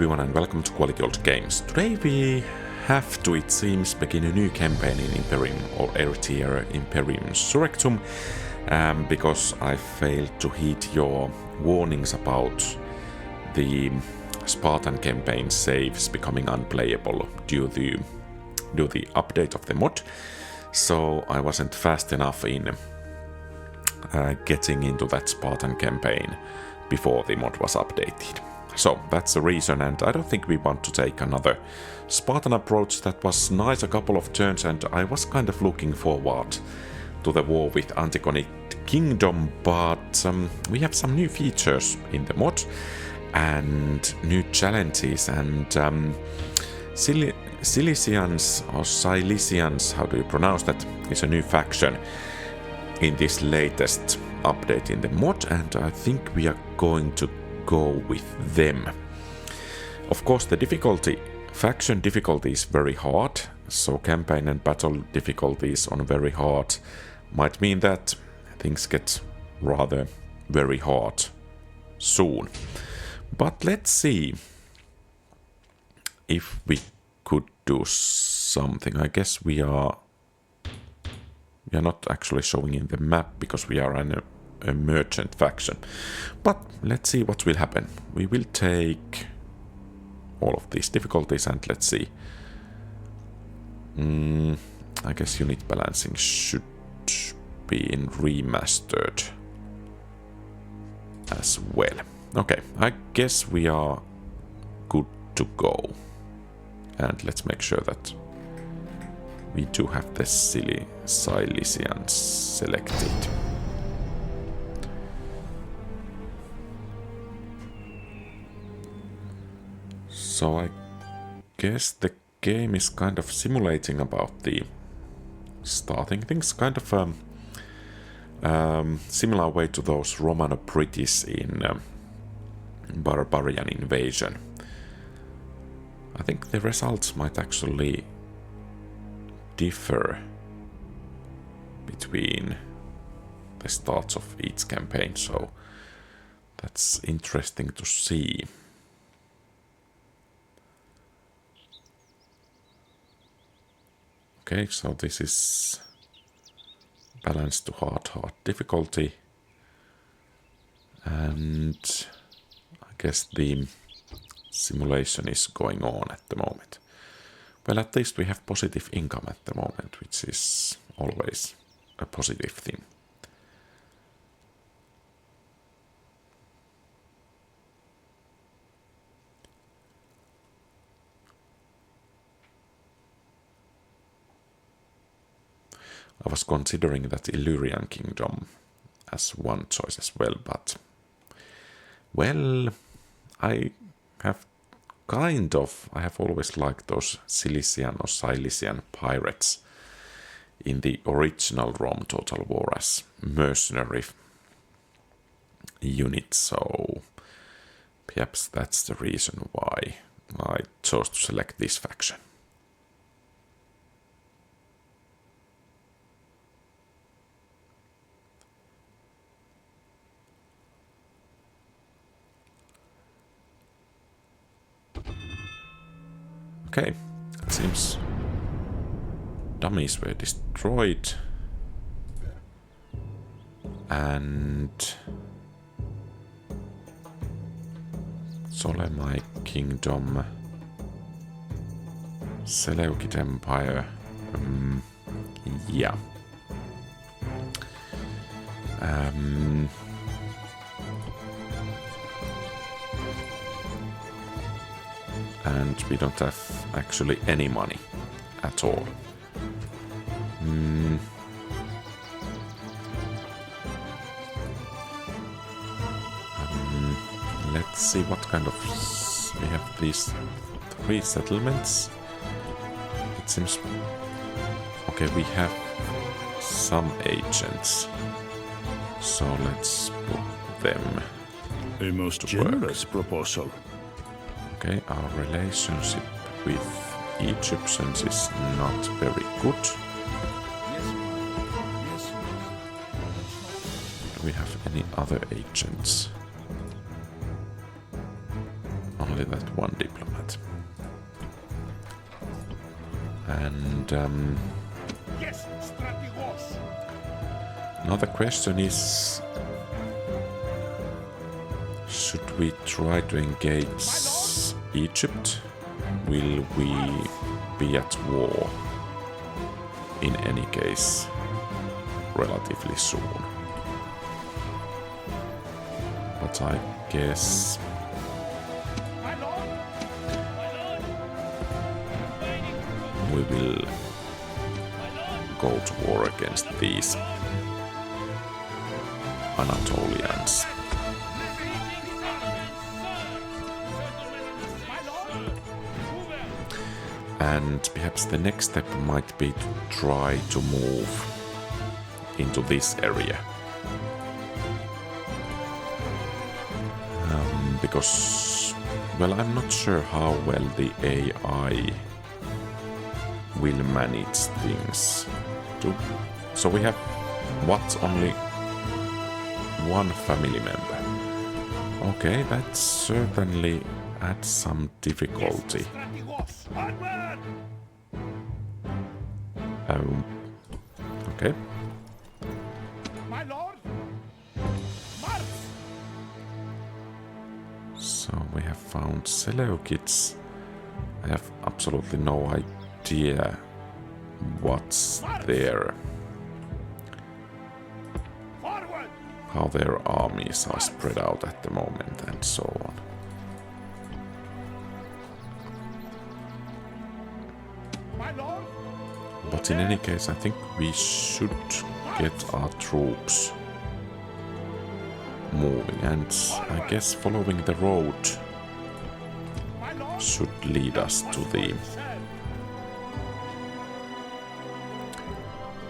everyone and welcome to QualityOldGames. Today we have to, it seems, begin a new campaign in Imperium or RTR Imperium Surrectum because I failed to heed your warnings about the Spartan campaign saves becoming unplayable due to the update of the mod. So I wasn't fast enough in getting into that Spartan campaign before the mod was updated. So that's the reason, and I don't think we want to take another Spartan approach. That was nice a couple of turns, and I was kind of looking forward to the war with Antigonic Kingdom, but we have some new features in the mod and new challenges, and Cilicians or Cilicians, how do you pronounce that, is a new faction in this latest update in the mod, and I think we are going to go with them. Of course, the faction difficulty is very hard, so campaign and battle difficulties on very hard might mean that things get rather very hard soon. But let's see if we could do something. I guess we are not actually showing in the map because we are a merchant faction. But let's see what will happen. We will take all of these difficulties and let's see. I guess unit balancing should be in Remastered as well. Okay, I guess we are good to go. And let's make sure that we do have the Cilicians selected. So I guess the game is kind of simulating about the starting things, kind of similar way to those Romano-British in Barbarian Invasion. I think the results might actually differ between the starts of each campaign, so that's interesting to see. Okay, so this is balanced to hard difficulty, and I guess the simulation is going on at the moment. Well, at least we have positive income at the moment, which is always a positive thing. I was considering that Illyrian Kingdom as one choice as well, but well, I have always liked those Cilician or Cilician pirates in the original Rome TotalWar as mercenary units, so perhaps that's the reason why I chose to select this faction. Okay, it seems dummies were destroyed and Ptolemaic Kingdom, Seleucid Empire, yeah. And we don't have actually any money at all. Let's see what kind of... we have these 3 settlements. It seems... okay, we have some agents. So let's put them a most generous proposal. Okay, our relationship with Egyptians is not very good. Do we have any other agents? only that one diplomat. And Yes, strategos. now the question is, should we try to engage Egypt? Will we be at war in any case relatively soon? But I guess we will go to war against these Anatolians. And perhaps the next step might be to try to move into this area. Because, well, I'm not sure how well the AI will manage things. So we have only one family member. Okay, that certainly adds some difficulty. Okay. My lord. So we have found Seleucids. I have absolutely no idea what's there. Forward. How their armies are spread out at the moment and so on. My lord. But in any case, I think we should get our troops moving, and I guess following the road should lead us to the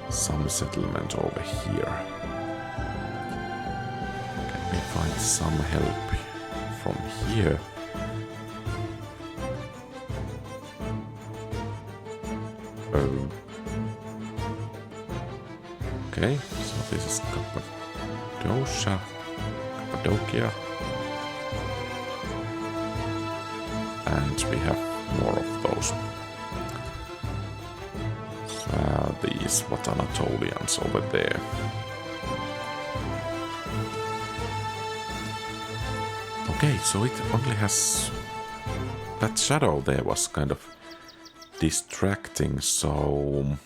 some settlement over here. Can we find some help from here? Okay, so this is Cappadocia. And we have more of those. These what Anatolians over there. Okay, so it only has... That shadow there was kind of distracting, so...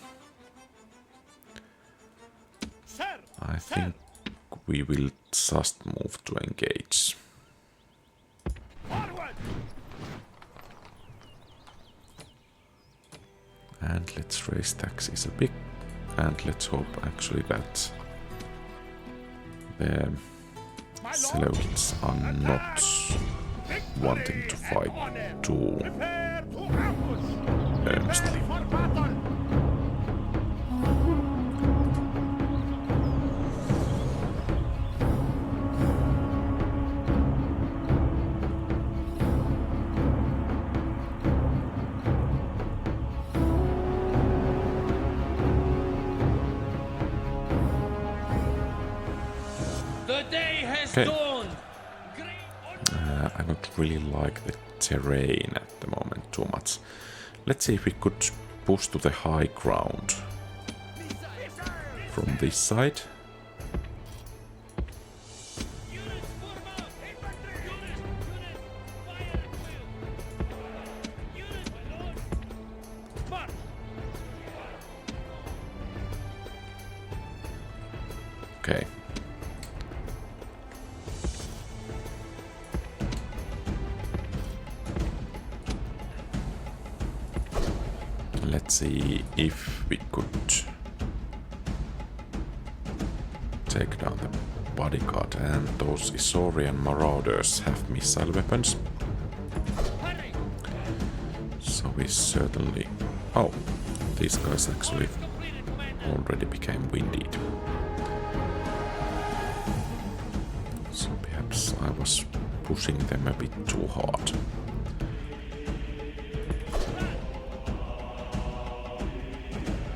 I think we will just move to engage. And let's raise taxes a bit. And let's hope actually that the Seleucids are not wanting to fight too earnestly. Okay. I don't really like the terrain at the moment too much. Let's see if we could push to the high ground from this side. Okay. Let's see if we could take down the bodyguard, and those Isaurian marauders have missile weapons. So we certainly... Oh, these guys actually already became winded. So perhaps I was pushing them a bit too hard.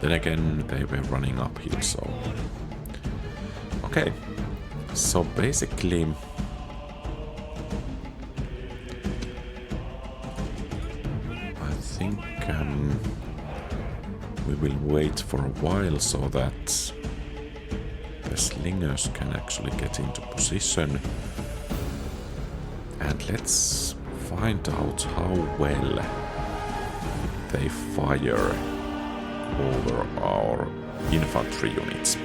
Then again, they were running uphill, so... Okay. So basically... will wait for a while so that the slingers can actually get into position. And let's find out how well they fire over our infantry units.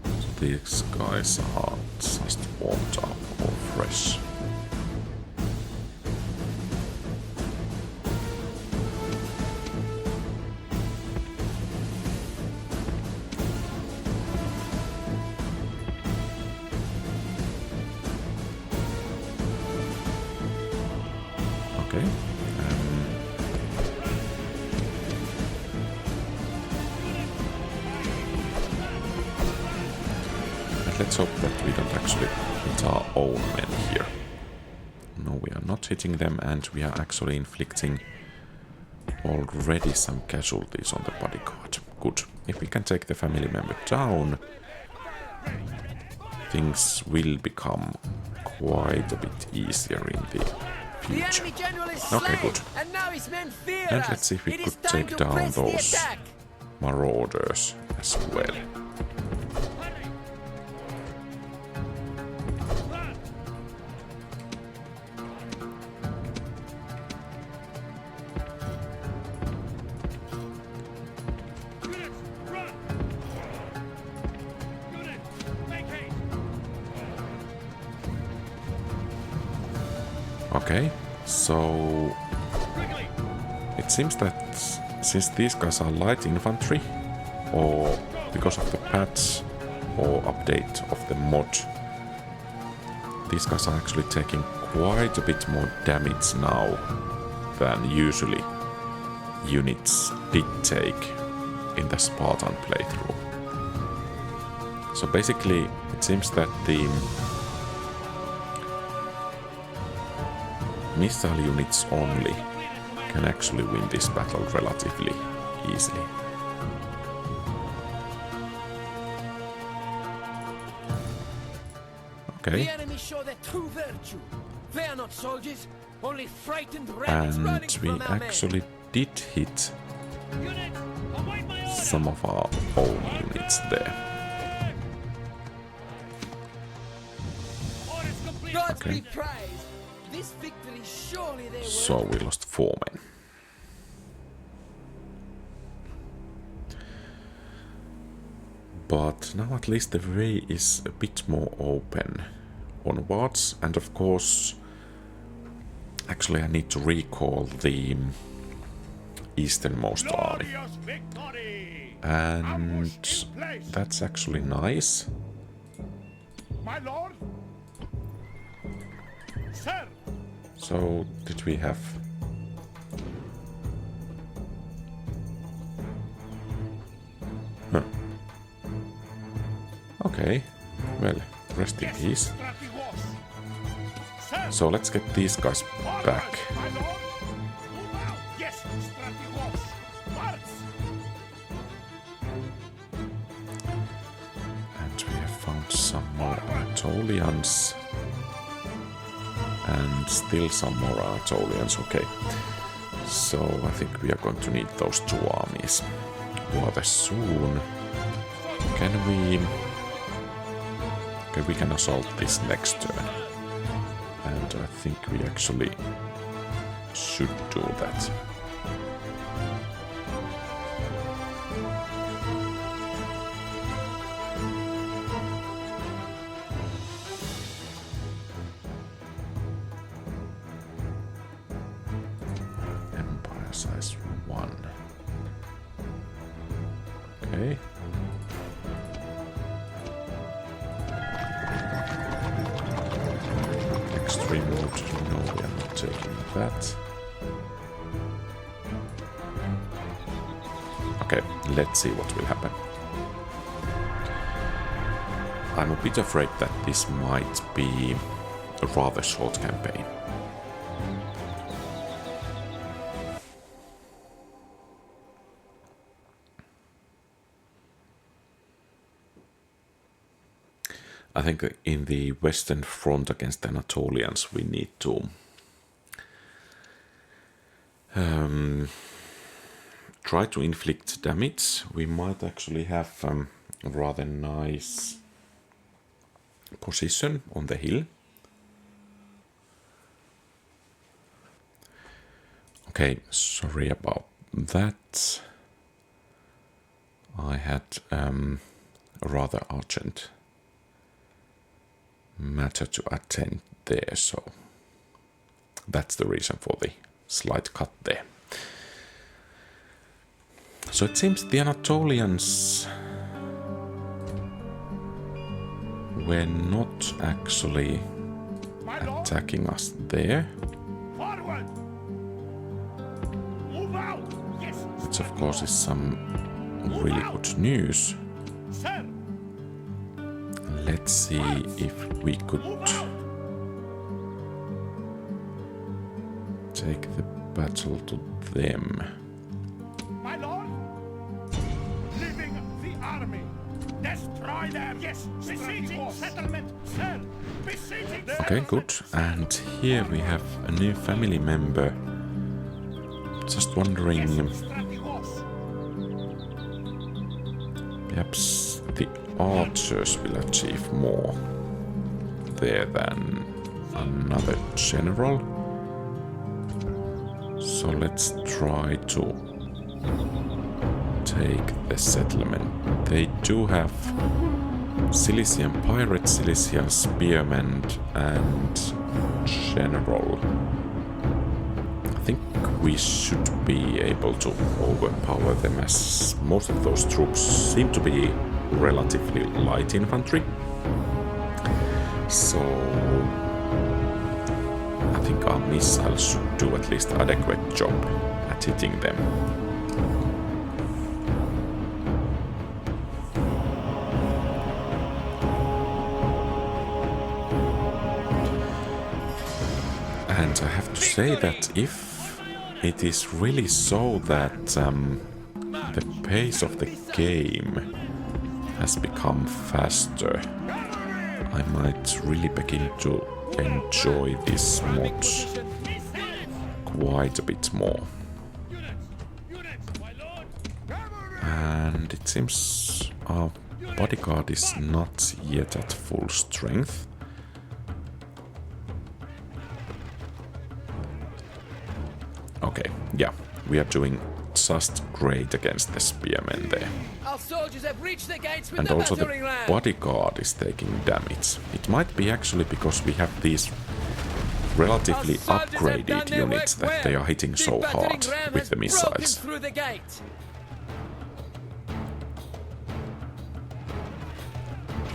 So these guys are just warmed up or fresh. Okay. And let's hope that we don't actually hit our own men here. No, we are not hitting them, and we are actually inflicting already some casualties on the bodyguard. Good. If we can take the family member down, things will become quite a bit easier in the future. Okay, good. And let's see if we could take down those marauders as well. Okay, so it seems that since these guys are light infantry, or because of the patch or update of the mod, these guys are actually taking quite a bit more damage now than usually units did take in the Spartan playthrough. So basically, it seems that the missile units only can actually win this battle relatively easily. Okay. And we actually did hit some of our own units there. Okay. So we lost 4 men. But now at least the way is a bit more open onwards, and of course, actually I need to recall the easternmost army. And that's actually nice. My lord? Sir! So, did we have... Huh. Okay, well, rest in peace. So let's get these guys back. And we have found some more Anatolians. And still some more Anatolians, okay. So I think we are going to need those 2 armies rather soon. Can we... Okay, we can assault this next turn. And I think we actually should do that. Empire size 1. Okay. Extreme mode, no, we are not taking that. Okay, let's see what will happen. I'm a bit afraid that this might be a rather short campaign. I think in the Western Front against the Anatolians we need to try to inflict damage. We might actually have a rather nice position on the hill. Okay, sorry about that. I had a rather urgent matter to attend there, so that's the reason for the slight cut there. So it seems the Anatolians were not actually attacking us there. Forward! Move out! Yes! Which of course is some really good news. Sir! Let's see if we could Move out! take the battle to them. My lord! Leaving the army! Destroy them! Yes! Besieging settlement! Sir! Besieging Okay, good. And here we have a new family member. Just wondering, perhaps the archers will achieve more there than another general. So let's try to take the settlement. They do have Cilician pirate, Cilician spearmen, and general. I think we should be able to overpower them, as most of those troops seem to be relatively light infantry. So I think our missiles should do at least adequate job at hitting them. And I have to say that if it is really so that the pace of the game has become faster, I might really begin to enjoy this mod quite a bit more. And it seems our bodyguard is not yet at full strength. Okay, yeah, we are doing just great against the spearmen there. Our soldiers have reached the gates with And the also the battering ram. bodyguard is taking damage. It might be actually because we have these relatively upgraded units that they are hitting so hard with the missiles. Through the gate.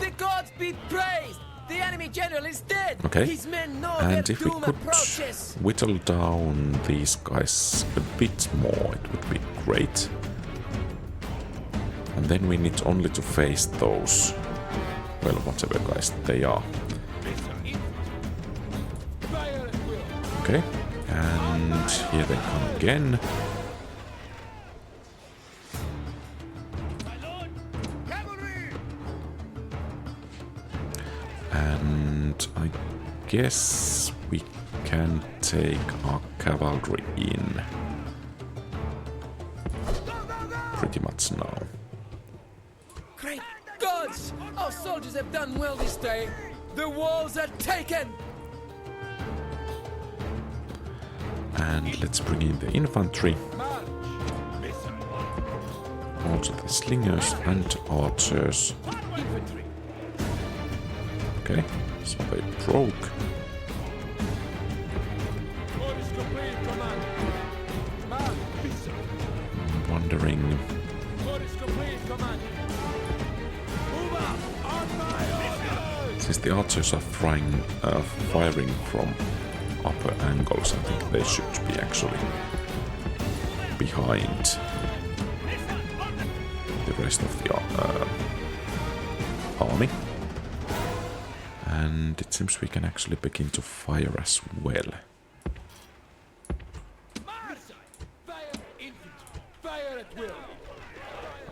The gods be praised! The enemy general is dead! Okay, His men know and their if we doom could approaches. whittle down these guys a bit more, it would be great. And then we need only to face those, well, whatever guys they are. Okay, and here they come again. And I guess we can take our cavalry in pretty much now. Great gods! Our soldiers have done well this day. The walls are taken! And let's bring in the infantry. Also the slingers and archers. Okay, so they broke. I'm wondering. Since the archers are firing from upper angles, I think they should be actually behind the rest of the army. And it seems we can actually begin to fire as well.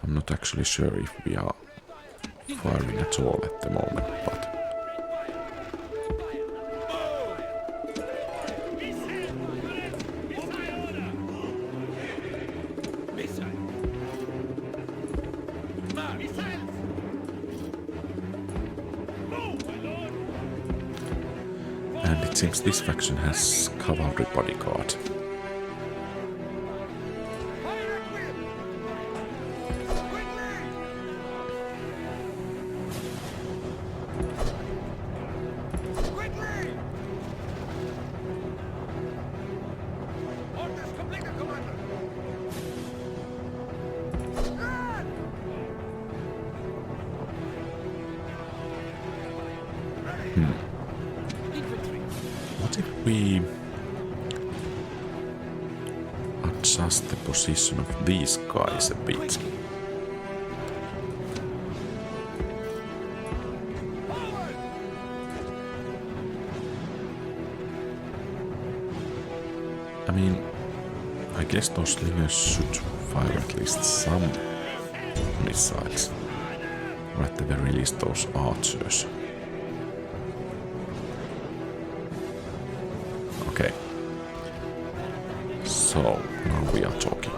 I'm not actually sure if we are firing at all at the moment, but It seems this faction has cavalry bodyguard. What if we adjust the position of these guys a bit? I mean, I guess those slingers should fire at least some missiles, or at the very least those archers. Okay. So, now we are talking.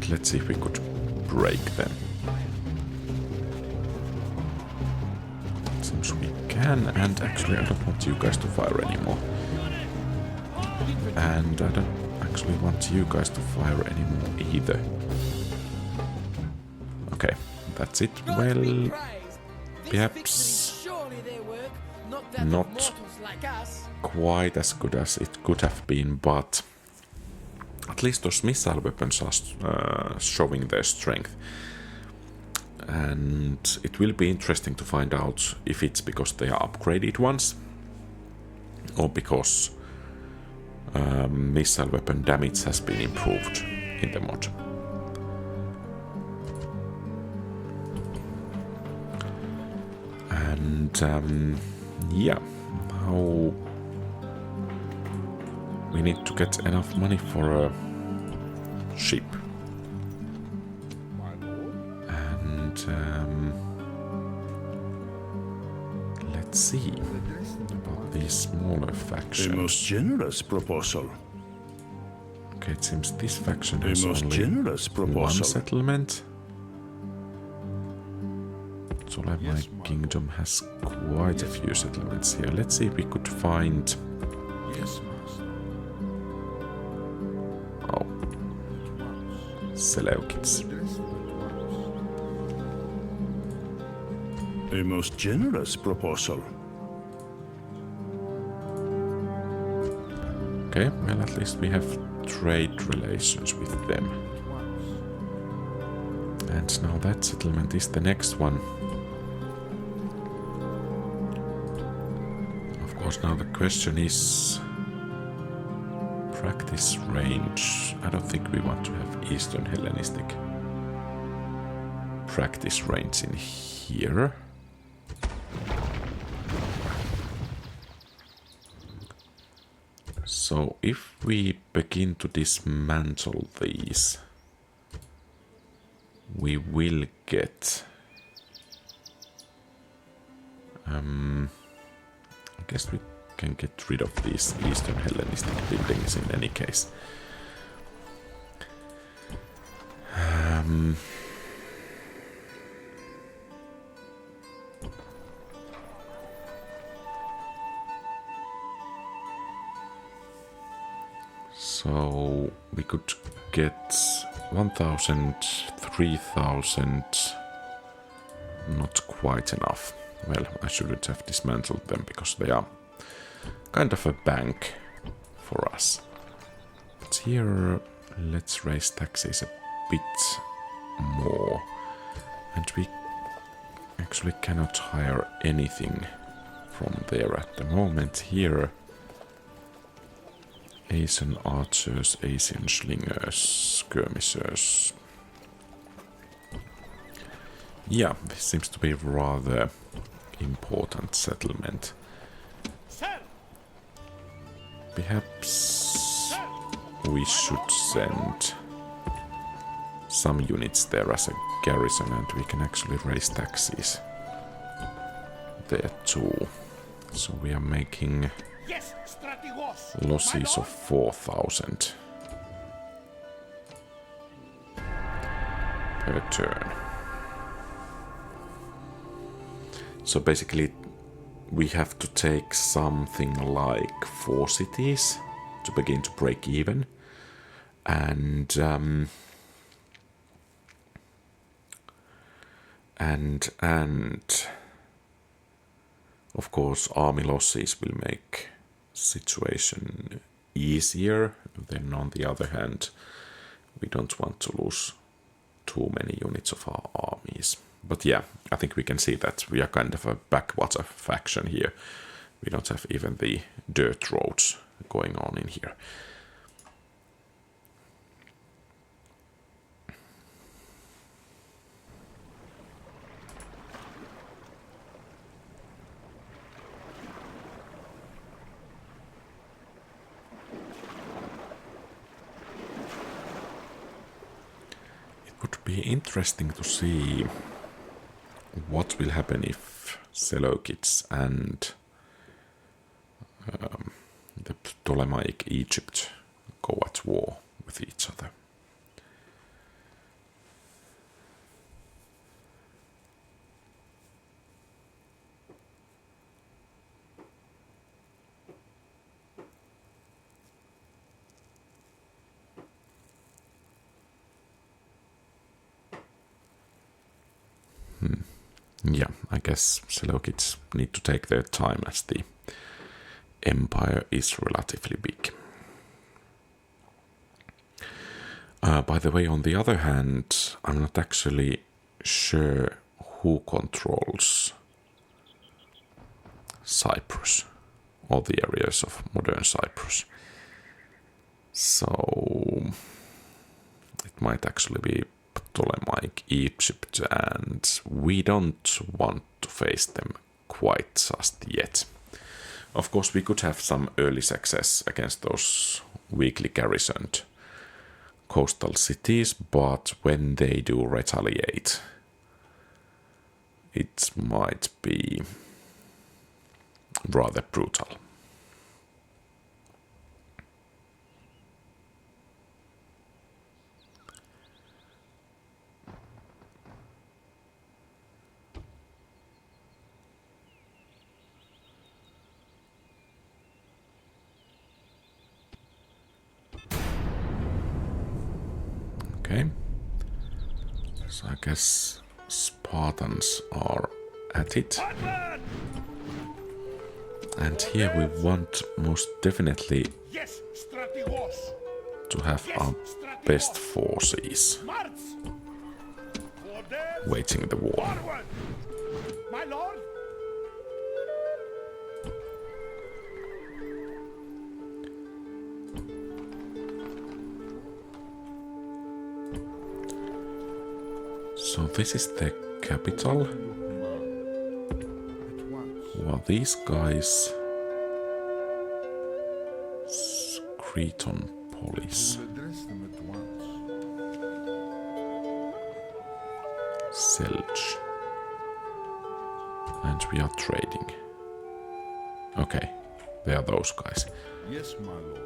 Let's see if we could break them. Seems we can, and actually I don't want you guys to fire anymore. And I don't actually want you guys to fire anymore either. Okay, that's it. Well, perhaps not quite as good as it could have been, but at least those missile weapons are showing their strength. And it will be interesting to find out if it's because they are upgraded ones, or because missile weapon damage has been improved in the mod. And yeah, now we need to get enough money for a ship. And let's see about these smaller factions. A most generous proposal. Okay, it seems this faction has most only generous proposal. One settlement. Ptolemaic kingdom has quite a few settlements here. Let's see if we could find... Yes, master. Oh. Seleucids. A most generous proposal. Okay, well at least we have trade relations with them. And now that settlement is the next one. Of course, now the question is practice range. I don't think we want to have Eastern Hellenistic practice range in here. So if we begin to dismantle these, we will get... I guess we can get rid of these Eastern Hellenistic buildings in any case. So we could get 1,000, 3,000, not quite enough. Well, I shouldn't have dismantled them because they are kind of a bank for us. But here, let's raise taxes a bit more. And we actually cannot hire anything from there at the moment. Here, Asian archers, Asian slingers, skirmishers. Yeah, this seems to be rather important settlement. Sir! Perhaps we should send some units there as a garrison, and we can actually raise taxes there too. So we are making Yes, Strategos! losses of 4,000 per turn. So basically we have to take something like 4 cities to begin to break even, and of course army losses will make situation easier. Then on the other hand, we don't want to lose too many units of our armies. But yeah, I think we can see that we are kind of a backwater faction here. We don't have even the dirt roads going on in here. It would be interesting to see what will happen if Seleucids and the Ptolemaic Egypt go at war with each other. Yeah, I guess Seleucids need to take their time as the empire is relatively big. By the way, on the other hand, I'm not actually sure who controls Cyprus, or the areas of modern Cyprus. So it might actually be Ptolemaic Egypt, and we don't want to face them quite just yet. Of course, we could have some early success against those weakly garrisoned coastal cities, but when they do retaliate, it might be rather brutal. Okay, so I guess Spartans are at it. And here we want most definitely Yes, Strategos! to have our best forces waging the war. Forward! My lord! So this is the capital. Well, these guys, Kreton, Polis, Selge, and we are trading. Okay, they are those guys. Yes, my lord.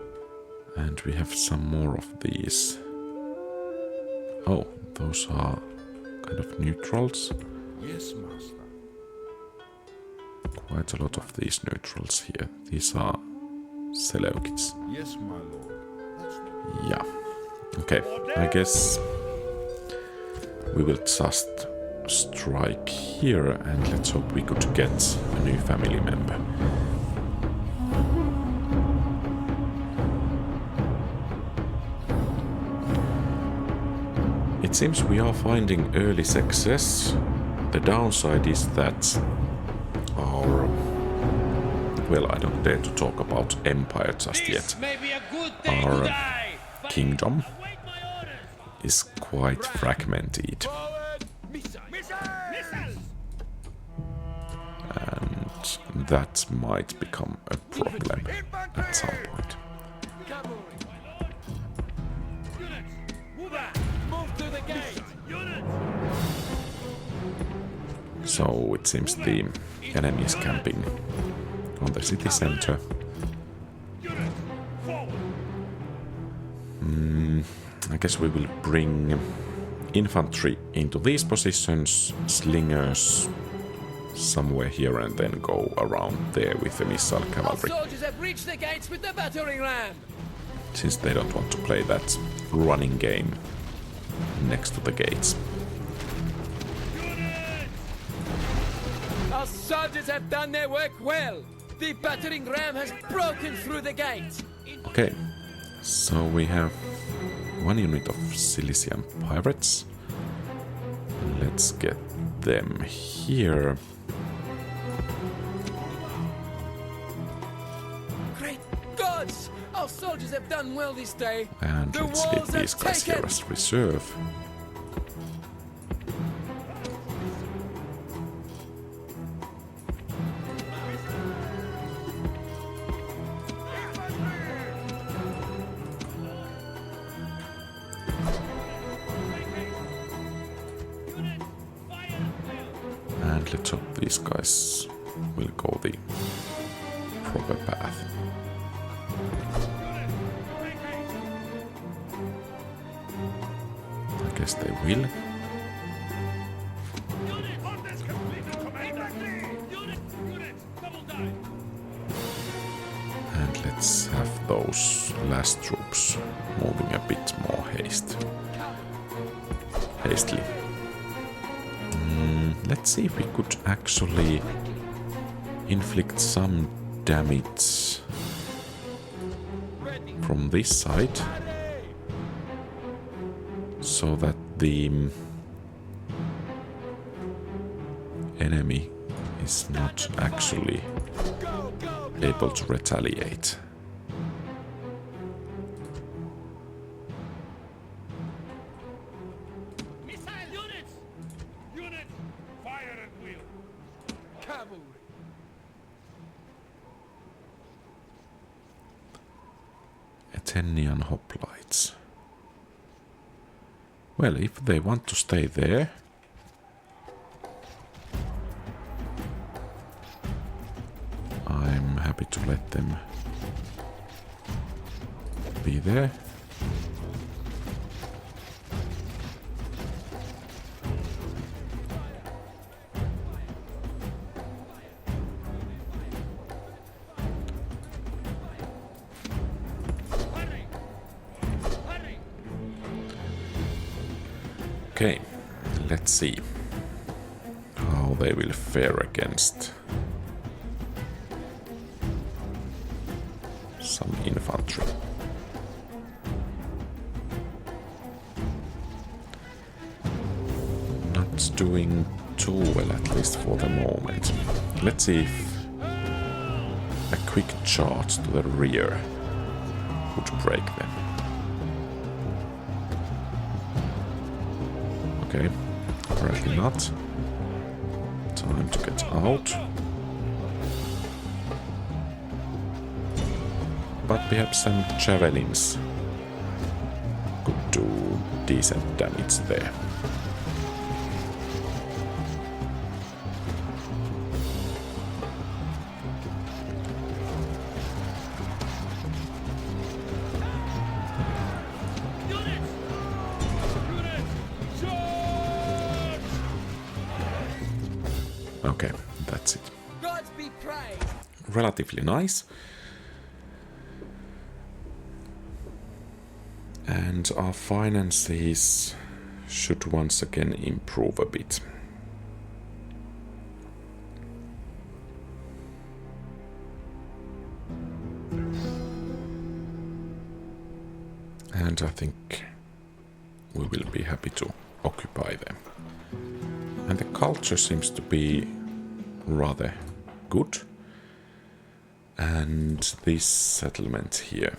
And we have some more of these. Oh, those are kind of neutrals. Yes, master. Quite a lot of these neutrals here. These are Seleucids. Yes, my lord. Yeah. Okay, I guess we will just strike here and let's hope we could get a new family member. It seems we are finding early success. The downside is that our... well, I don't dare to talk about empire just yet. Our kingdom is quite fragmented. that might become a problem at some point. So it seems the enemy is camping on the city center. I guess we will bring infantry into these positions, slingers somewhere here, and then go around there with the missile cavalry. Our soldiers have reached the gates with the battering ram. Since they don't want to play that running game next to the gates. Our soldiers have done their work well. The battering ram has broken through the gate. Okay, so we have one unit of Cilician pirates. Let's get them here. Great gods! Our soldiers have done well this day. And The let's leave walls are these guys here taken. as reserve. And let's hope these guys will go the proper path. I guess they will. And let's have those last troops moving a bit more hastily. Let's see if we could actually inflict some damage from this side, so that the enemy is not actually able to retaliate. Athenian hoplites. Well, if they want to stay there, I'm happy to let them be there. Okay, let's see how they will fare against some infantry. Not doing too well, at least for the moment. Let's see if a quick charge to the rear would break them. Okay, apparently not. Time to get out. But perhaps some javelins could do decent damage there. Okay, that's it. Gods be praised. Relatively nice. And our finances should once again improve a bit. And I think we will be happy to occupy them. And the culture seems to be rather good. And this settlement here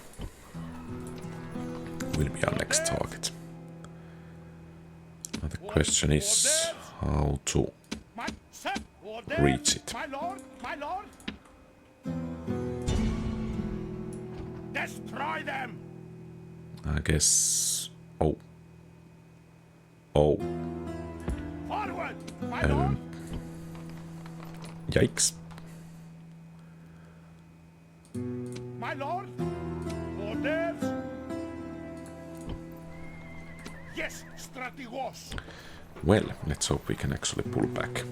will be our next target. Now the question is how to reach it. My lord, my lord. Destroy them. I guess... Oh. Oh. Forward, my lord. Yikes. My lord. Orders. Yes, strategos. Well, let's hope we can actually pull back.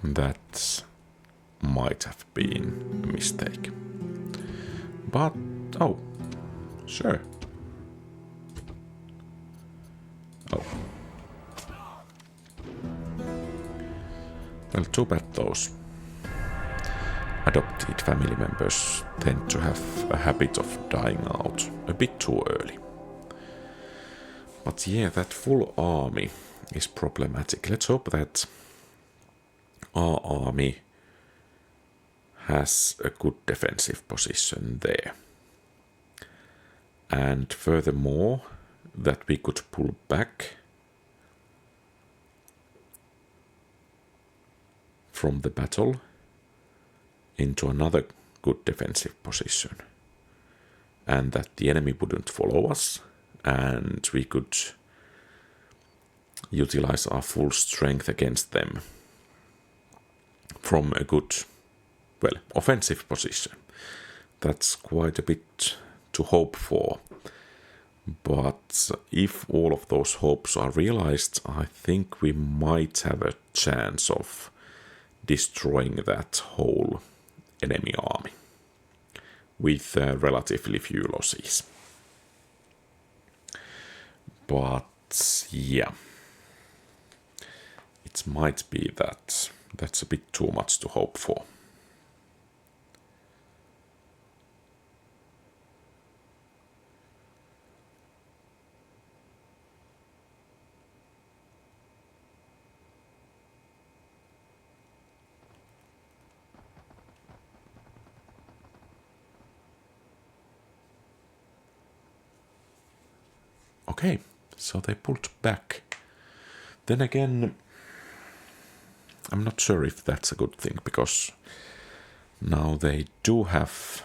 That might have been a mistake. But, oh, sure. Oh. Well, too bad those adopted family members tend to have a habit of dying out a bit too early. But yeah, that full army is problematic. Let's hope that our army has a good defensive position there. And furthermore, that we could pull back from the battle into another good defensive position. And that the enemy wouldn't follow us, and we could utilize our full strength against them from a good, well, offensive position. That's quite a bit to hope for. But if all of those hopes are realized, I think we might have a chance of destroying that whole enemy army with relatively few losses. But yeah, it might be that that's a bit too much to hope for. Okay, so they pulled back. Then again, I'm not sure if that's a good thing, because now they do have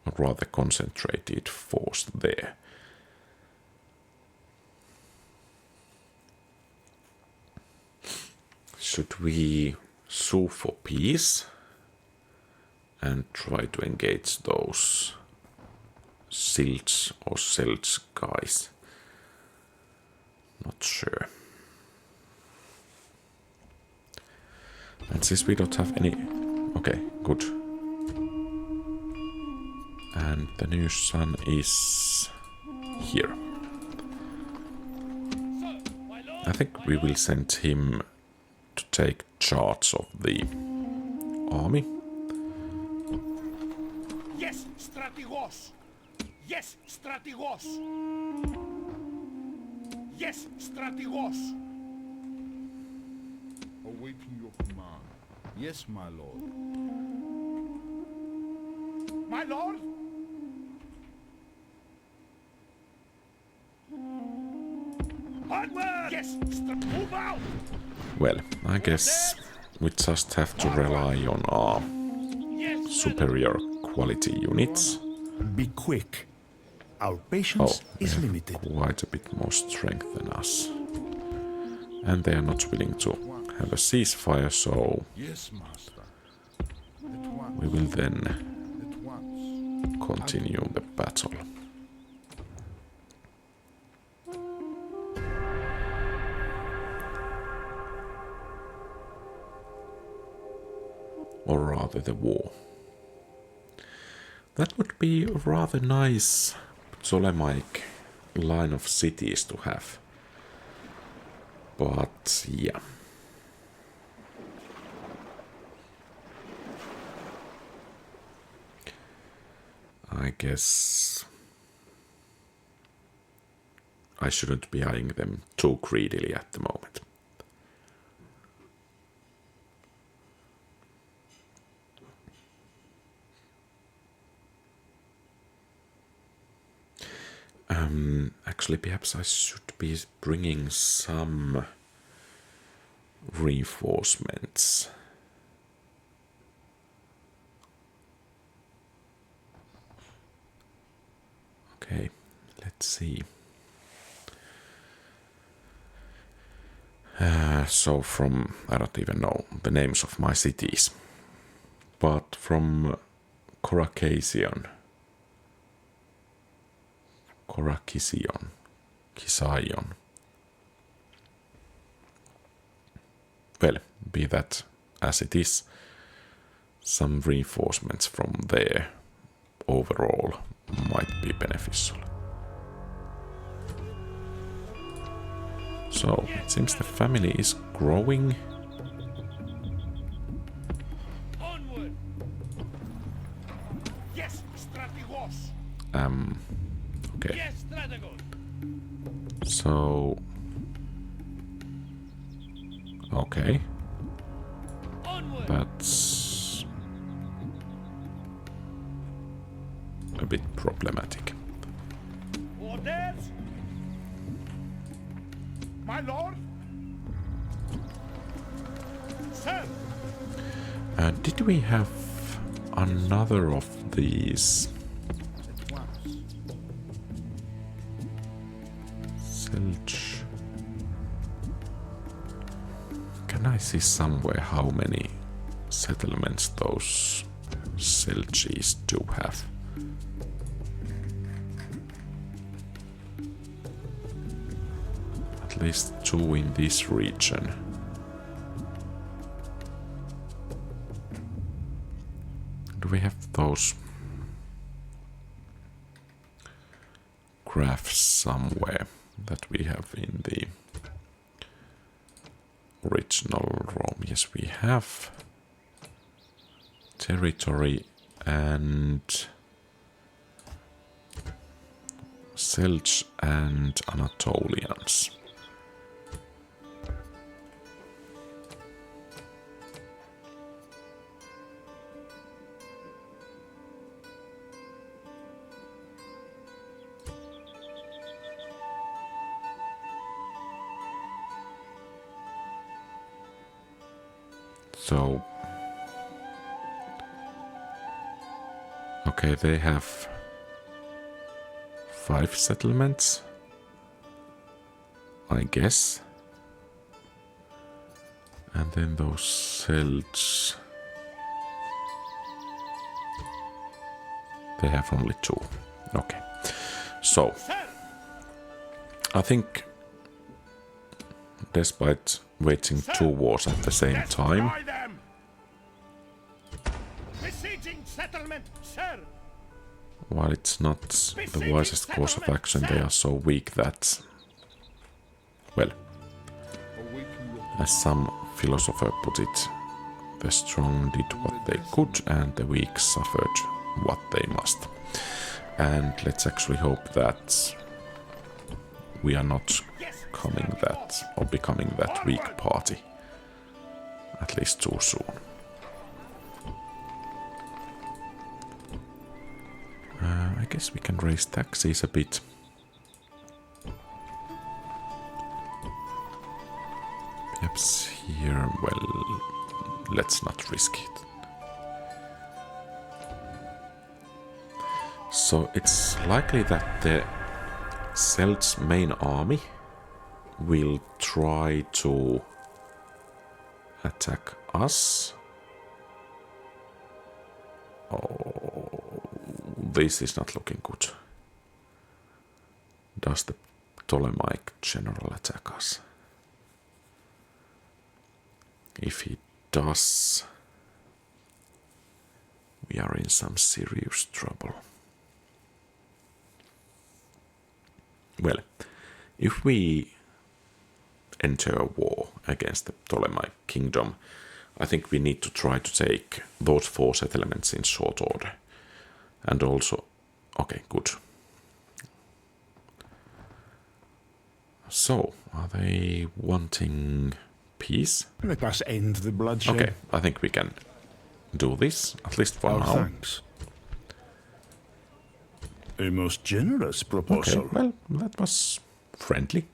a rather concentrated force there. Should we sue for peace and try to engage those Selge or Selge guys? Not sure. And since we don't have any... Okay, good. And the new son is here. I think we will send him to take charge of the army. Yes, strategos. Yes, strategos. Yes, strategos. Awaiting your command. Yes, my lord. My lord. Onward! Yes, move out. Well, I guess we just have to rely on our Yes, superior quality units. Be quick. Our Oh, patience they is have limited. quite a bit more strength than us. And they are not willing to have a ceasefire, so Yes, master. At once. we will then At once. continue the battle. Or rather the war. That would be a rather nice Ptolemaic line of cities to have. But yeah. I guess I shouldn't be eyeing them too greedily at the moment. Actually, perhaps I should be bringing some reinforcements. Okay, let's see. So from, I don't even know the names of my cities, but from Kisayon, well, be that as it is, some reinforcements from there overall might be beneficial. So, it seems the family is growing. Onward. Yes, strategos. Okay. Yes, strategos. So... Okay. Onward. That's... a bit problematic. Orders. My lord. Sir. Did we have another of these? At once. Selge. Can I see somewhere how many settlements those Selges do have? At least 2 in this region. Do we have those graphs somewhere that we have in the original ROM? Yes, we have territory and Selge and Anatolians. So, okay, they have 5 settlements, I guess. And then those Selge, they have only 2. Okay, so I think despite waging 2 wars at the same time, Besieging settlement, sir. while it's not the wisest course of action, they are so weak that, well, as some philosopher put it, the strong did what they could and the weak suffered what they must. And let's actually hope that we are not becoming that weak party, at least too soon. I guess we can raise taxes a bit. Perhaps here, well, let's not risk it. So it's likely that the Selge's main army will try to attack us. Oh, this is not looking good. Does the Ptolemaic general attack us? If he does, we are in some serious trouble. Well, if we enter a war against the Ptolemaic kingdom, I think we need to try to take those 4 settlements in short order. And also, okay, good. So, are they wanting peace? Let us end the bloodshed. Okay, I think we can do this, at least for Oh, now. thanks. A most generous Okay, proposal. well, that was friendly.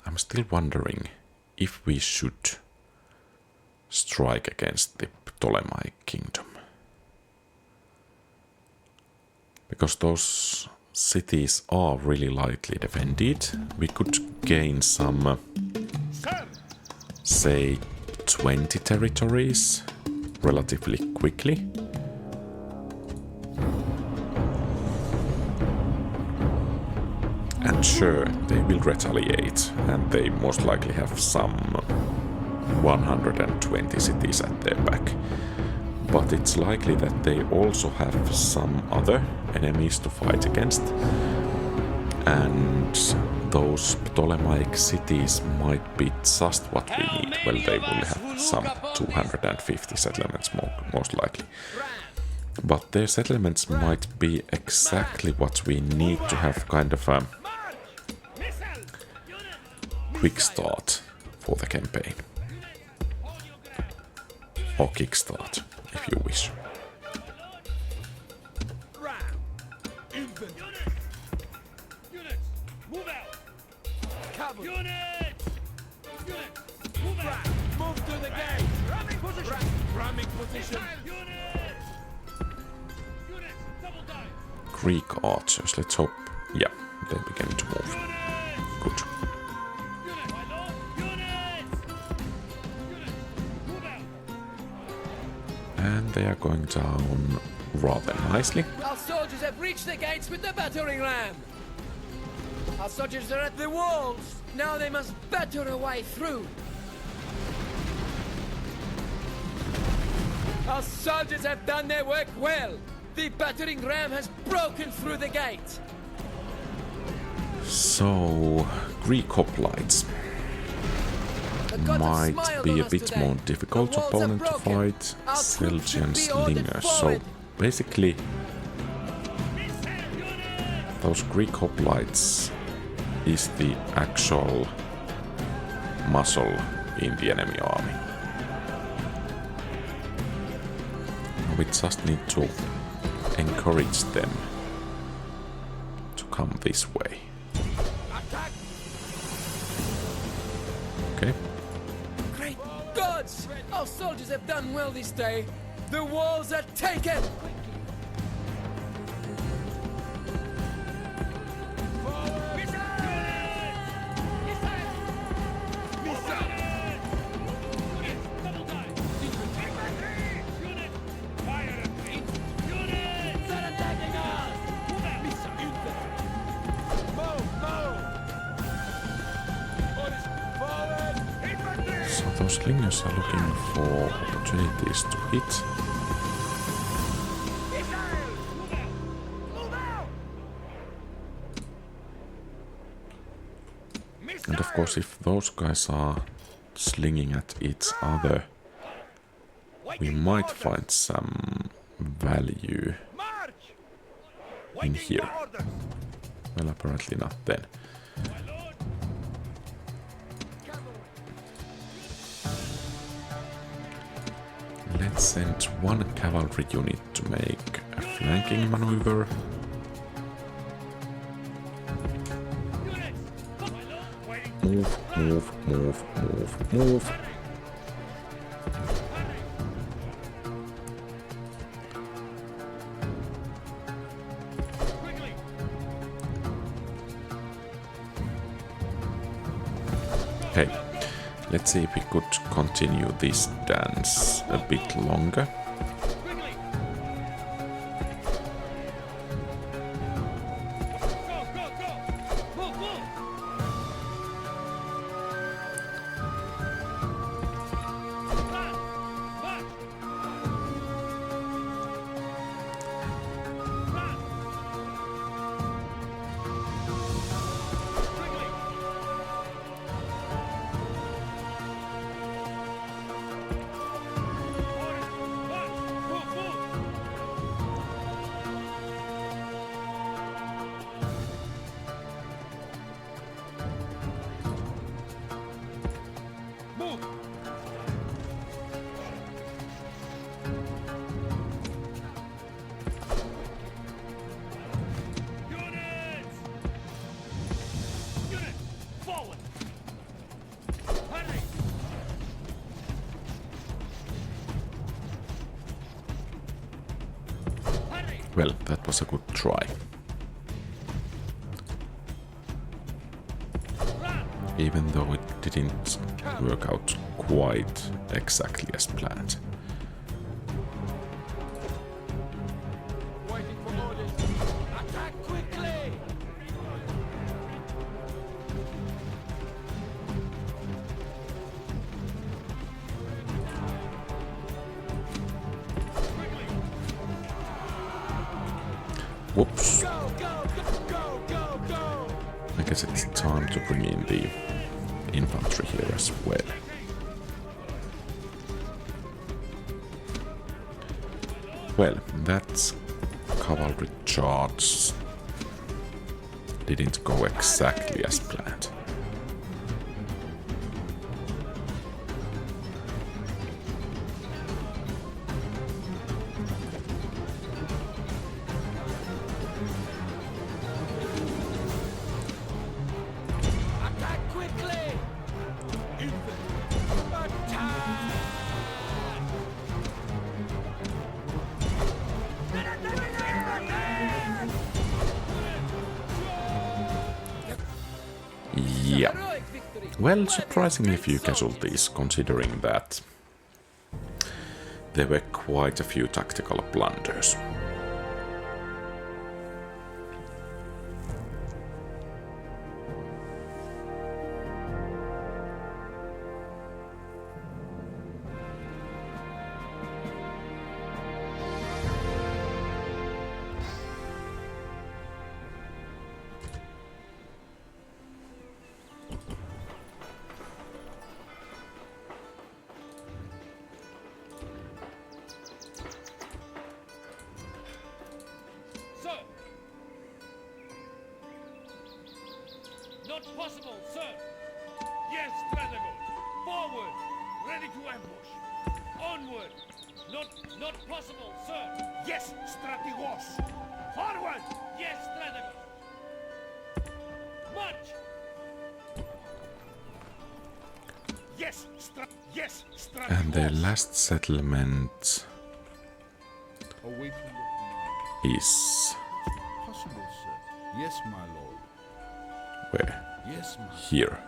I'm still wondering if we should strike against the Ptolemaic kingdom. Because those cities are really lightly defended, we could gain some, Sir! say, 20 territories relatively quickly. And sure, they will retaliate, and they most likely have some 120 cities at their back. But it's likely that they also have some other enemies to fight against. And those Ptolemaic cities might be just what we need. Well, they will have some 250 settlements most likely. But their settlements might be exactly what we need to have kind of a quick start for the campaign. Or kickstart, if you wish. Greek archers, let's hope. Yeah, they begin to move. Good. And they are going down rather nicely. Our soldiers have reached the gates with the battering ram. Our soldiers are at the walls. Now they must batter a way through. Our soldiers have done their work well. The battering ram has broken through the gate. So, Greek hoplites might be a bit more difficult opponent to fight. Selgian slingers. So, basically, those Greek hoplites is the actual muscle in the enemy army. We just need to encourage them to come this way. Okay. Great gods! Our soldiers have done well this day. The walls are taken! Those slingers are looking for opportunities to hit. And of course, if those guys are slinging at each other, we might find some value in here. Well, apparently not then. Let's send one cavalry unit to make a flanking maneuver. Move, move, move, move, move. Okay. Let's see if we could continue this dance a bit longer. Well, that was a good try. Even though it didn't work out quite exactly as planned. Waiting for orders. Attack quickly! Whoops. Go, go, go, go, go! I guess it's time to bring in the infantry here as well. Well, that cavalry charge didn't go exactly as planned. Attack quickly! Yeah. Heroic victory! Well, surprisingly few casualties, considering that there were quite a few tactical blunders. Sir! Not possible, sir! Yes, Strategos! Forward! Ready to ambush! Onward! Not possible, sir! Yes, Strategos! Forward! Yes, Strategos! March! Yes, Strategos! And their last settlement Awaiting your command. is Possible, sir. Yes, my lord. where? Yes, my Here.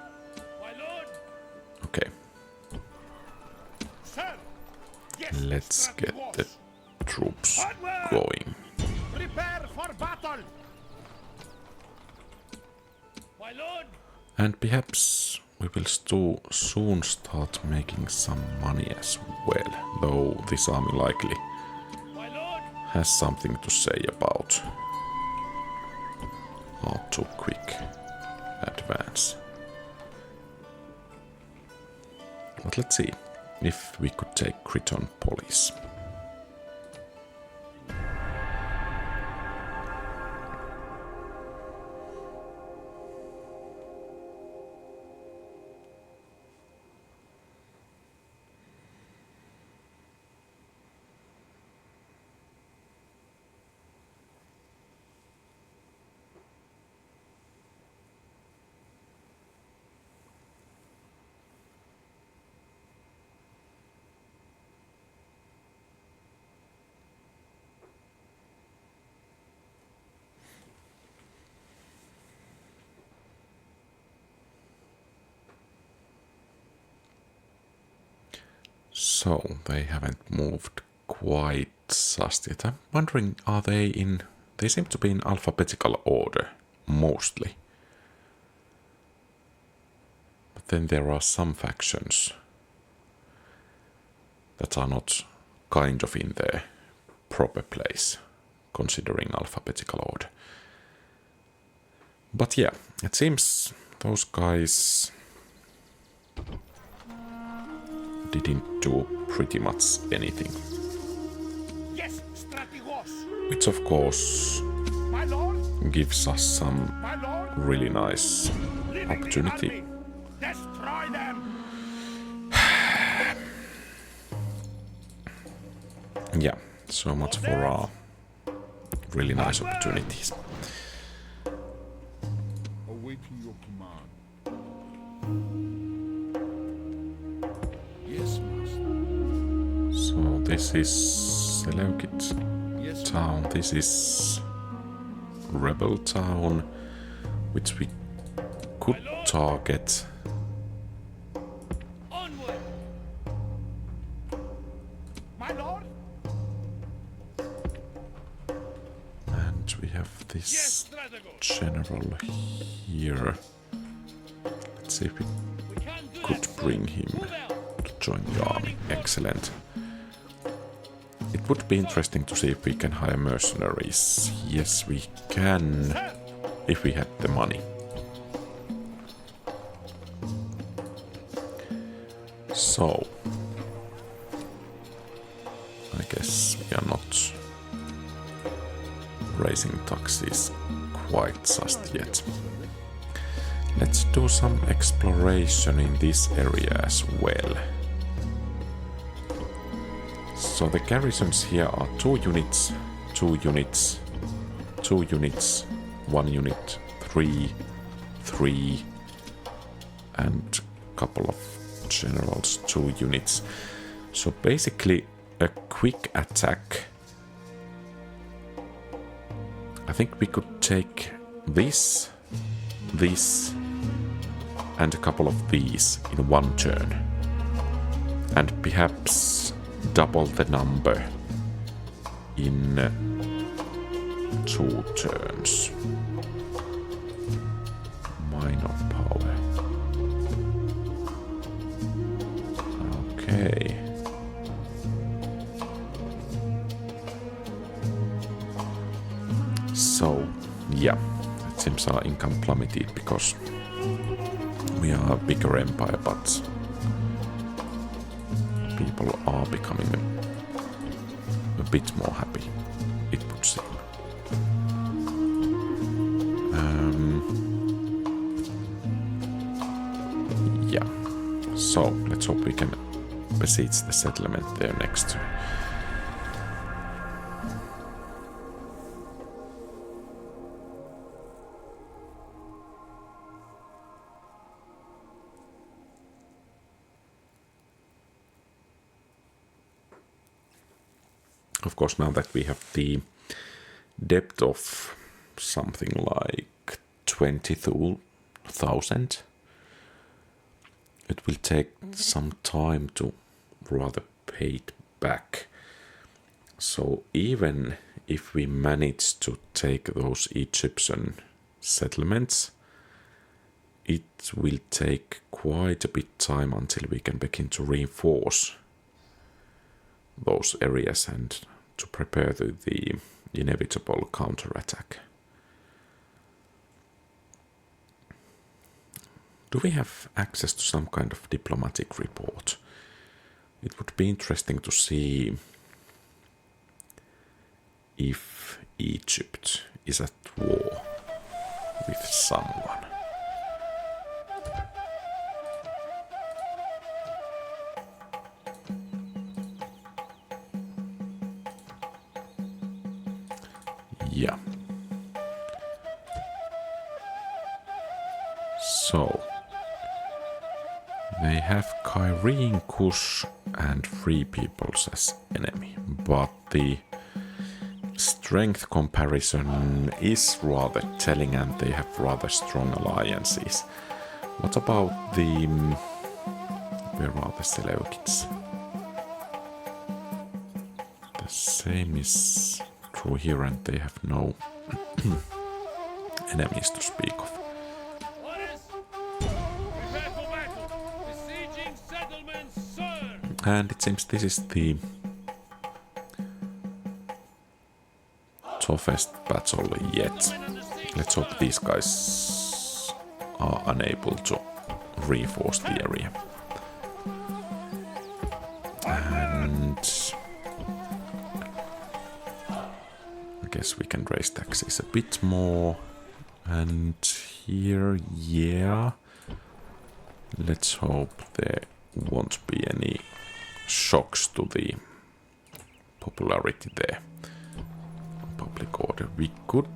My lord! Okay, Sir! Yes, let's get the Strategos! troops Onward! going. Prepare for battle! My lord! And perhaps we will soon start making some money as well, though this army likely My lord! has something to say about our too quick advance. But let's see if we could take Kreton Polis. So, they haven't moved quite just yet. I'm wondering, are they in... They seem to be in alphabetical order, mostly. But then there are some factions that are not kind of in their proper place, considering alphabetical order. But yeah, it seems those guys didn't do pretty much anything. Yes, Strategos! Which of course My lord! gives us some My lord! really nice Leading the opportunity. army. Destroy them! Yeah, so much for our really nice opportunities. awaiting your command. Yes, master. So this is Seleucid. Yes, town. This is Rebel Town, which we could target. Onward! My lord? And we have Yes, this Strategos. general here. Let's see if we We can do could that. bring him Move out. to join the army. Excellent. It would be interesting to see if we can hire mercenaries. Yes, we can, if we had the money. So, I guess we are not raising taxes quite just yet. Let's do some exploration in this area as well. So the garrisons here are 2 units, 2 units, 2 units, 1 unit, 3, 3, and a couple of generals, 2 units. So basically a quick attack. I think we could take this, this, and a couple of these in 1 turn. And perhaps double the number in 2 turns. Minor power. Okay. So, yeah, it seems our income plummeted because we are a bigger empire, but people are becoming a bit more happy, it would seem. Yeah, so let's hope we can besiege the settlement there next turn. Of course, now that we have the depth of something like 20,000, it will take some time to rather pay it back. So even if we manage to take those Egyptian settlements, it will take quite a bit time until we can begin to reinforce those areas and to prepare the inevitable counterattack. Do we have access to some kind of diplomatic report? It would be interesting to see if Egypt is at war with someone. Yeah. So they have Kyrene, Kush, and Free Peoples as enemy, but the strength comparison is rather telling, and they have rather strong alliances. What about the where are the Seleucids? The same is true here, and they have no enemies to speak of. Orders! Prepare for battle! Besieging settlements, sir! And it seems this is the toughest battle yet. Let's hope these guys are unable to reinforce the area. And I guess we can raise taxes a bit more. And here, yeah. Let's hope there won't be any shocks to the popularity there. Public order. We could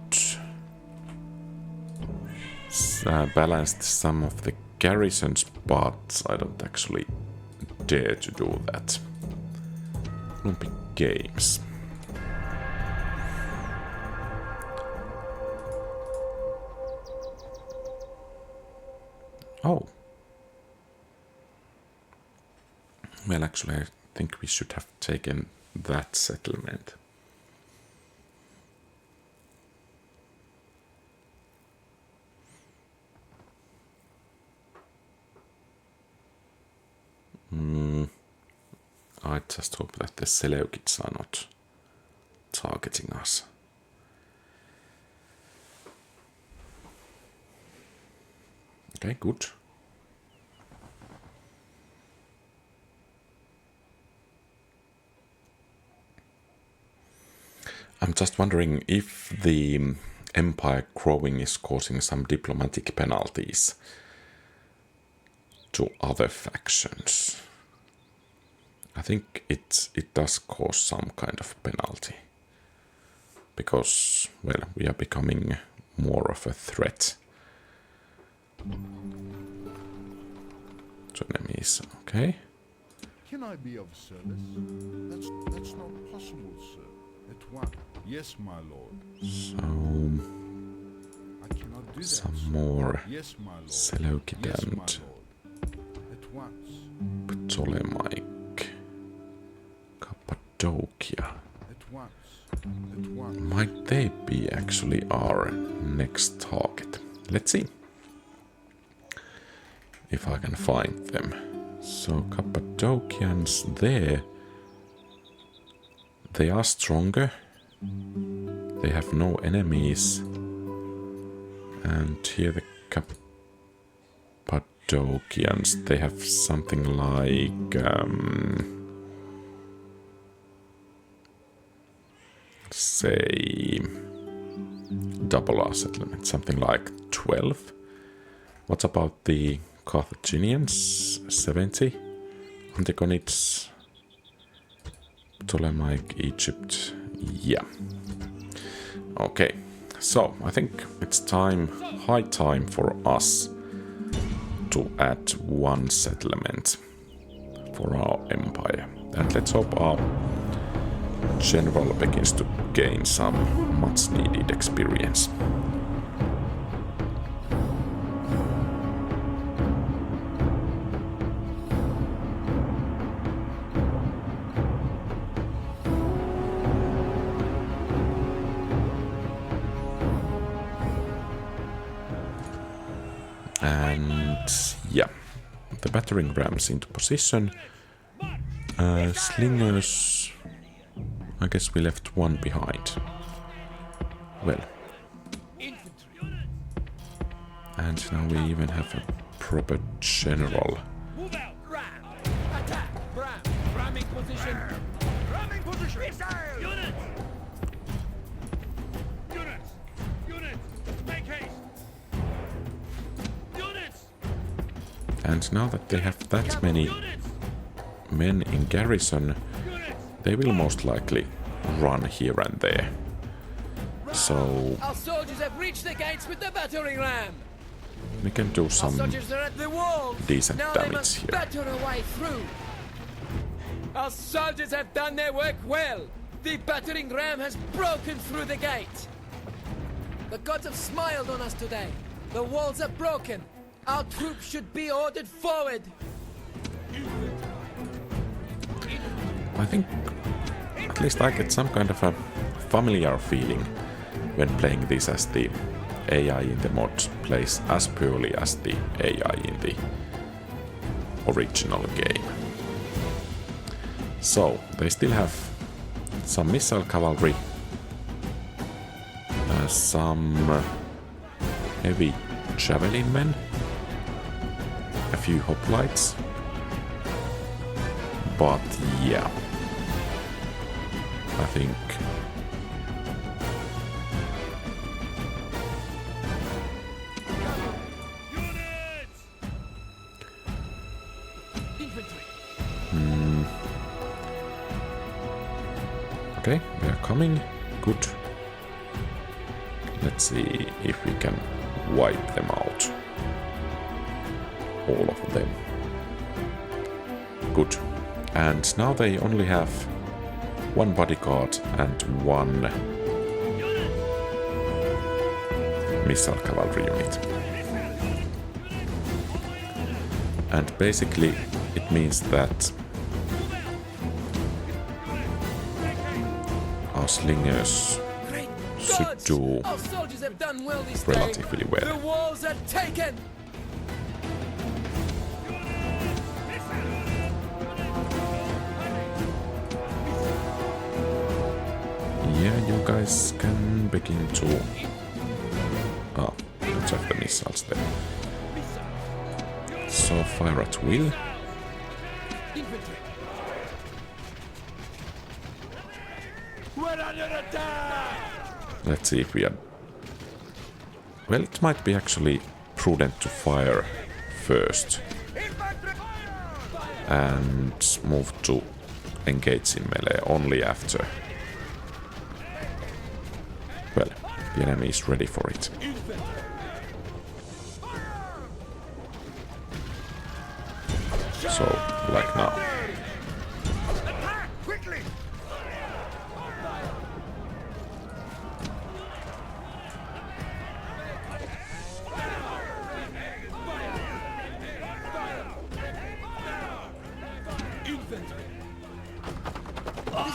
balance some of the garrisons, but I don't actually dare to do that. Olympic Games. Oh. Well, actually, I think we should have taken that settlement. I just hope that the Seleucids are not targeting us. Okay, good. I'm just wondering if the empire growing is causing some diplomatic penalties to other factions. I think it does cause some kind of penalty. Because, well, we are becoming more of a threat to enemies. Okay. Can I be of service? That's not possible, sir. At once. Yes, my lord. So, I cannot do that, some sir. more Yes, my lord. Seleucid Yes, my and lord. At once. Ptolemaic, Cappadocia. At once. At once. Might they be actually our next target? Let's see if I can find them. So Cappadocians there, they are stronger. They have no enemies. And here the Cappadocians, they have something like say double our settlement, something like 12. What about the Carthaginians? 70. Antigonids, Ptolemaic, Egypt. Yeah. Okay. So I think it's high time for us to add one settlement for our empire. And let's hope our general begins to gain some much needed experience. And yeah, the battering rams into position. Slingers, I guess we left one behind. Well. And now we even have a proper general. Move out! Ram! Attack! Ram! Ramming position! Ramming position! Units! Units! Units! Make haste! Units! And now that they have that many Units! men in garrison, Units! they will most likely run here and there. So Our soldiers have reached the gates with the battering ram! we can do Our some soldiers are at the walls! decent Now they damage must here. batter a way through! Our soldiers have done their work well! The battering ram has broken through the gate! The gods have smiled on us today! The walls are broken! Our troops should be ordered forward! I think at least I get some kind of a familiar feeling when playing this, as the AI in the mod plays as poorly as the AI in the original game. So they still have some missile cavalry, some heavy javelin men, a few hoplites, but yeah, I think Units! Infantry! okay, they are coming. Good. Let's see if we can wipe them out. All of them. Good. And now they only have one bodyguard and one missile cavalry unit. And basically it means that our slingers Great should gods! do Our soldiers have done well this relatively day. well. The walls are taken! Yeah, you guys can begin to... Oh, let's have the missiles there. So fire at will. Infantry! We're under attack! Let's see if we are... Well, it might be actually prudent to fire first. And move to engage in melee only after. Well, the enemy is ready for it. So, like now. Quickly!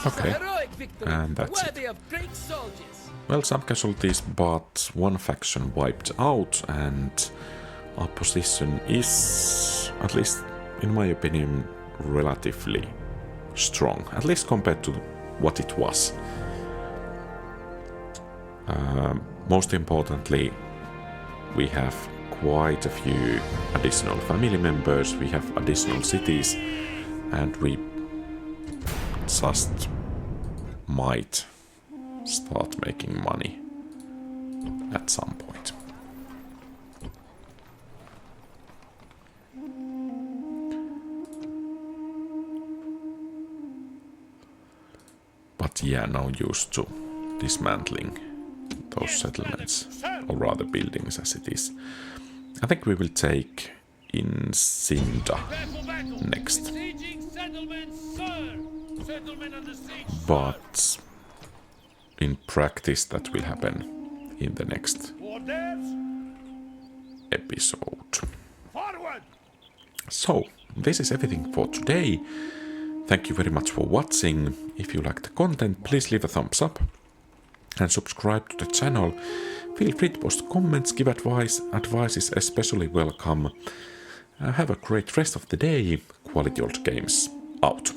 Okay, Heroic victory! and that's it. Worthy of great soldiers! Well, some casualties, but one faction wiped out, and our position is, at least in my opinion, relatively strong, at least compared to what it was. Most importantly, we have quite a few additional family members, we have additional cities, and we just might start making money at some point. But yeah, now used to dismantling those settlements, or rather buildings as it is. I think we will take in Sinda next. Besieging settlements, sir! Settlement under siege, But in practice that will happen in the next orders! episode. Forward! So, this is everything for today. Thank you very much for watching. If you like the content, please leave a thumbs up and subscribe to the channel. Feel free to post comments, give advice. Advice is especially welcome. Have a great rest of the day. QualityOldGames out.